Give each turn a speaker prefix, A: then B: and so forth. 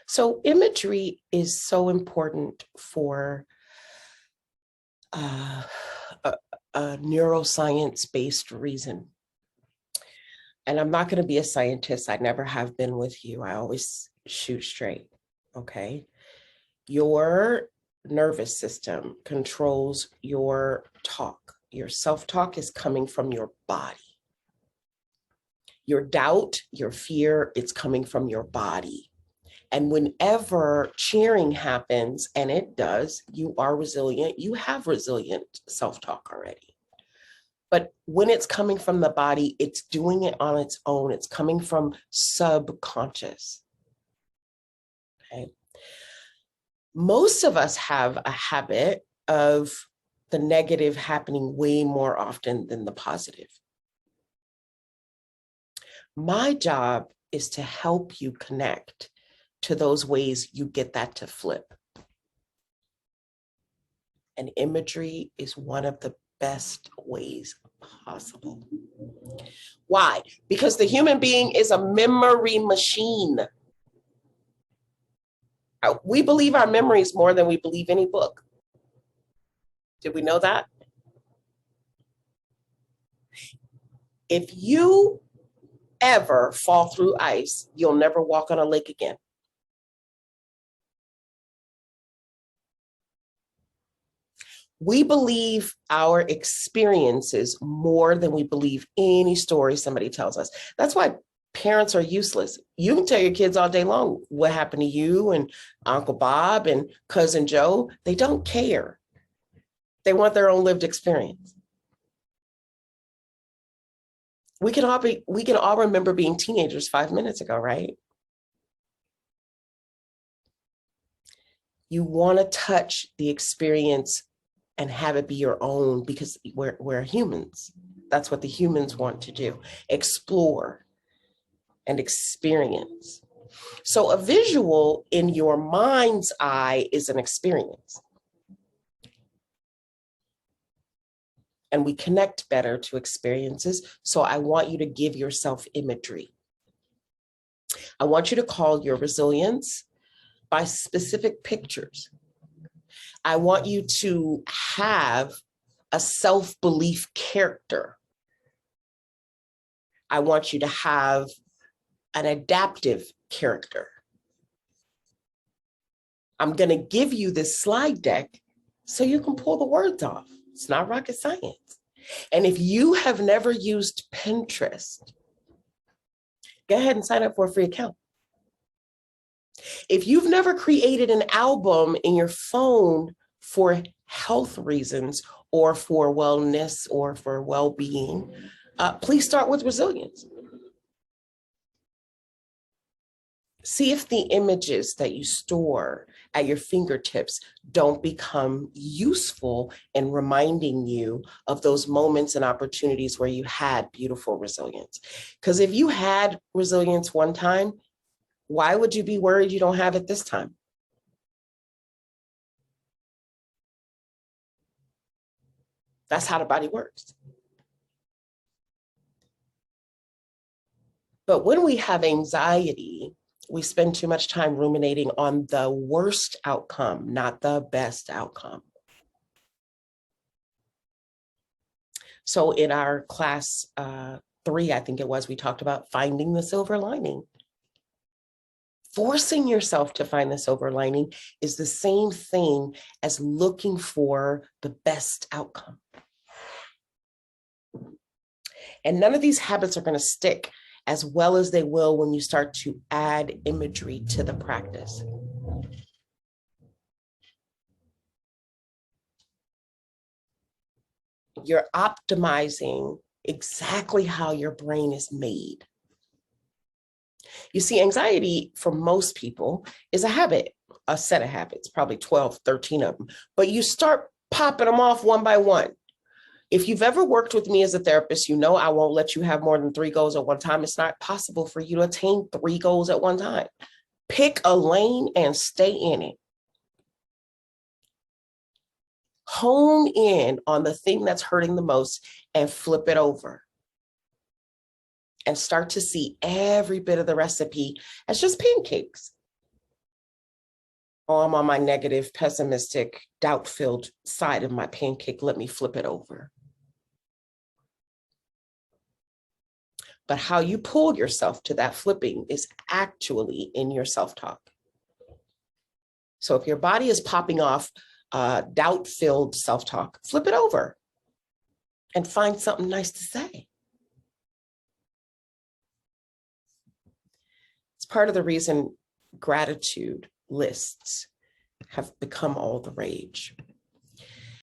A: So imagery is so important for uh, a neuroscience-based reason. And I'm not going to be a scientist. I never have been with you. I always shoot straight, okay? Your nervous system controls your talk. Your self-talk is coming from your body. Your doubt, your fear, it's coming from your body. And whenever cheering happens, and it does, you are resilient. You have resilient self-talk already. But when it's coming from the body, it's doing it on its own. It's coming from subconscious. Okay. Most of us have a habit of the negative happening way more often than the positive. My job is to help you connect to those ways you get that to flip. And imagery is one of the best ways possible. Why? Because the human being is a memory machine. We believe our memories more than we believe any book. Did we know that? If you ever fall through ice, you'll never walk on a lake again. We believe our experiences more than we believe any story somebody tells us. That's why parents are useless. You can tell your kids all day long what happened to you and Uncle Bob and Cousin Joe. They don't care. They want their own lived experience. We can all remember being teenagers 5 minutes ago, right? You want to touch the experience and have it be your own, because we're humans. That's what the humans want to do. Explore and experience. So a visual in your mind's eye is an experience. And we connect better to experiences. So I want you to give yourself imagery. I want you to call your resilience by specific pictures. I want you to have a self-belief character. I want you to have an adaptive character. I'm going to give you this slide deck so you can pull the words off. It's not rocket science. And if you have never used Pinterest, go ahead and sign up for a free account. If you've never created an album in your phone for health reasons or for wellness or for well-being, please start with resilience. See if the images that you store at your fingertips don't become useful in reminding you of those moments and opportunities where you had beautiful resilience. Because if you had resilience one time, why would you be worried you don't have it this time? That's how the body works. But when we have anxiety, we spend too much time ruminating on the worst outcome, not the best outcome. So in our class 3, I think it was, we talked about finding the silver lining. Forcing yourself to find the silver lining is the same thing as looking for the best outcome. And none of these habits are going to stick as well as they will when you start to add imagery to the practice. You're optimizing exactly how your brain is made. You see, anxiety for most people is a habit, a set of habits, probably 12, 13 of them, but you start popping them off one by one. If you've ever worked with me as a therapist, you know I won't let you have more than 3 goals at one time. It's not possible for you to attain 3 goals at one time. Pick a lane and stay in it. Hone in on the thing that's hurting the most and flip it over. And start to see every bit of the recipe as just pancakes. Oh, I'm on my negative, pessimistic, doubt-filled side of my pancake. Let me flip it over. But how you pull yourself to that flipping is actually in your self-talk. So if your body is popping off doubt-filled self-talk, flip it over and find something nice to say. It's part of the reason gratitude lists have become all the rage.